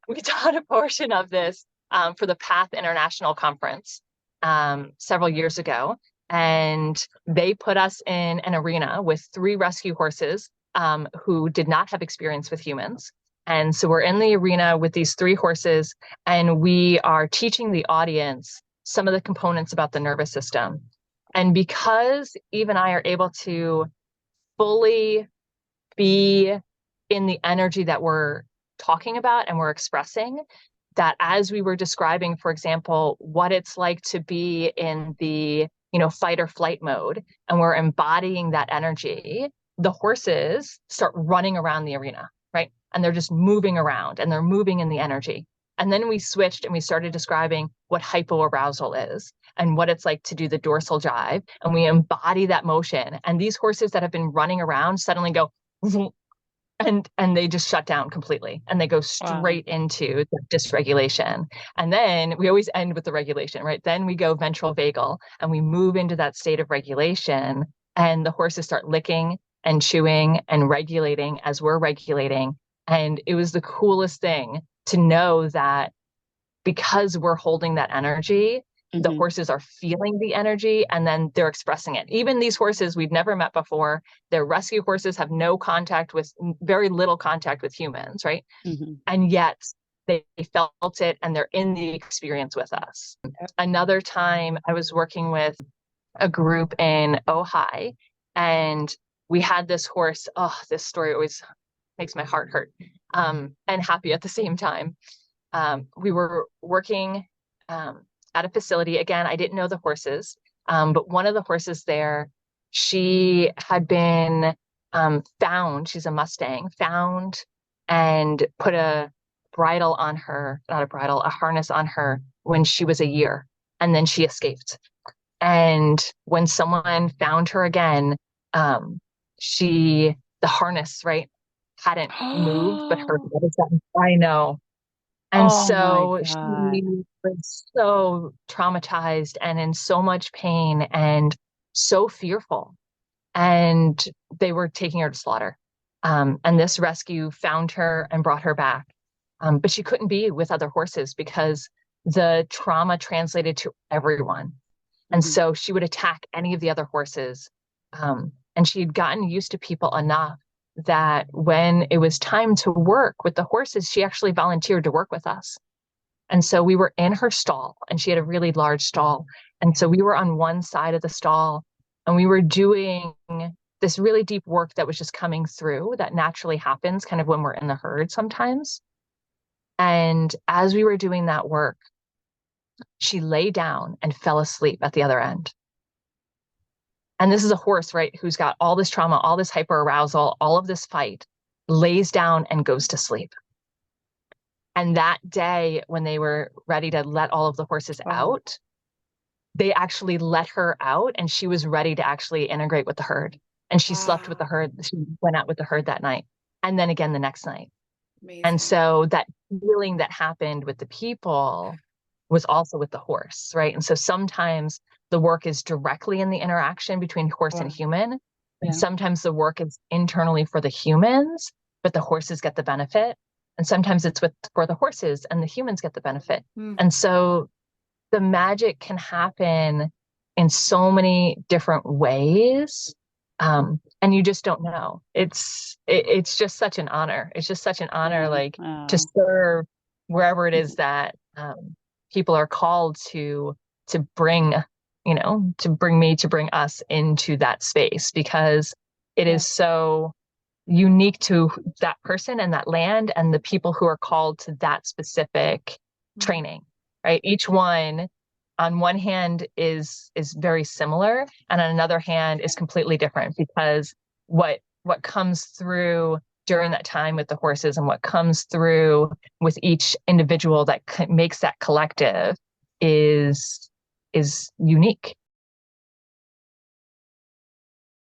we taught a portion of this for the Path International Conference several years ago. And they put us in an arena with 3 rescue horses who did not have experience with humans. And so we're in the arena with these 3 horses, and we are teaching the audience some of the components about the nervous system. And because Eve and I are able to fully be in the energy that we're talking about and we're expressing, that as we were describing, for example, what it's like to be in the, fight or flight mode, and we're embodying that energy, the horses start running around the arena, right? And they're just moving around and they're moving in the energy. And then we switched and we started describing what hypoarousal is and what it's like to do the dorsal jive. And we embody that motion. And these horses that have been running around suddenly go, and they just shut down completely, and they go straight into the dysregulation. And then we always end with the regulation, right? Then we go ventral vagal and we move into that state of regulation, and the horses start licking and chewing and regulating as we're regulating. And it was the coolest thing to know that because we're holding that energy, the horses are feeling the energy and then they're expressing it. Even these horses we'd never met before, they're rescue horses, have no contact with, very little contact with humans, right? And yet they felt it and they're in the experience with us. Another time I was working with a group in Ojai, and we had this horse. Oh, this story always makes my heart hurt and happy at the same time. We were working at a facility. Again, I didn't know the horses, but one of the horses there, she had been found, she's a Mustang, found and put a bridle on her, not a bridle, a harness on her when she was a year, and then she escaped. And when someone found her again, the harness, right, hadn't moved, but her, I know. And so she was so traumatized and in so much pain and so fearful. And they were taking her to slaughter. And this rescue found her and brought her back. But she couldn't be with other horses because the trauma translated to everyone. And so she would attack any of the other horses. And she had gotten used to people enough that when it was time to work with the horses, she actually volunteered to work with us. And so we were in her stall, and she had a really large stall. And so we were on one side of the stall, and we were doing this really deep work that was just coming through, that naturally happens kind of when we're in the herd sometimes. And as we were doing that work, she lay down and fell asleep at the other end. And this is a horse, right, who's got all this trauma, all this hyperarousal, all of this fight, lays down and goes to sleep. And that day, when they were ready to let all of the horses out, they actually let her out, and she was ready to actually integrate with the herd. And she slept with the herd. She went out with the herd that night, and then again the next night. Amazing. And so that healing that happened with the people was also with the horse, right? And so sometimes the work is directly in the interaction between horse and human. And sometimes the work is internally for the humans, but the horses get the benefit. And sometimes it's for the horses and the humans get the benefit. And so the magic can happen in so many different ways. And you just don't know. It's just such an honor. It's just such an honor, to serve wherever it is that people are called to bring, to bring us into that space, because it is so unique to that person and that land and the people who are called to that specific training, right? Each one on one hand is very similar, and on another hand is completely different, because what comes through during that time with the horses and what comes through with each individual that makes that collective is unique.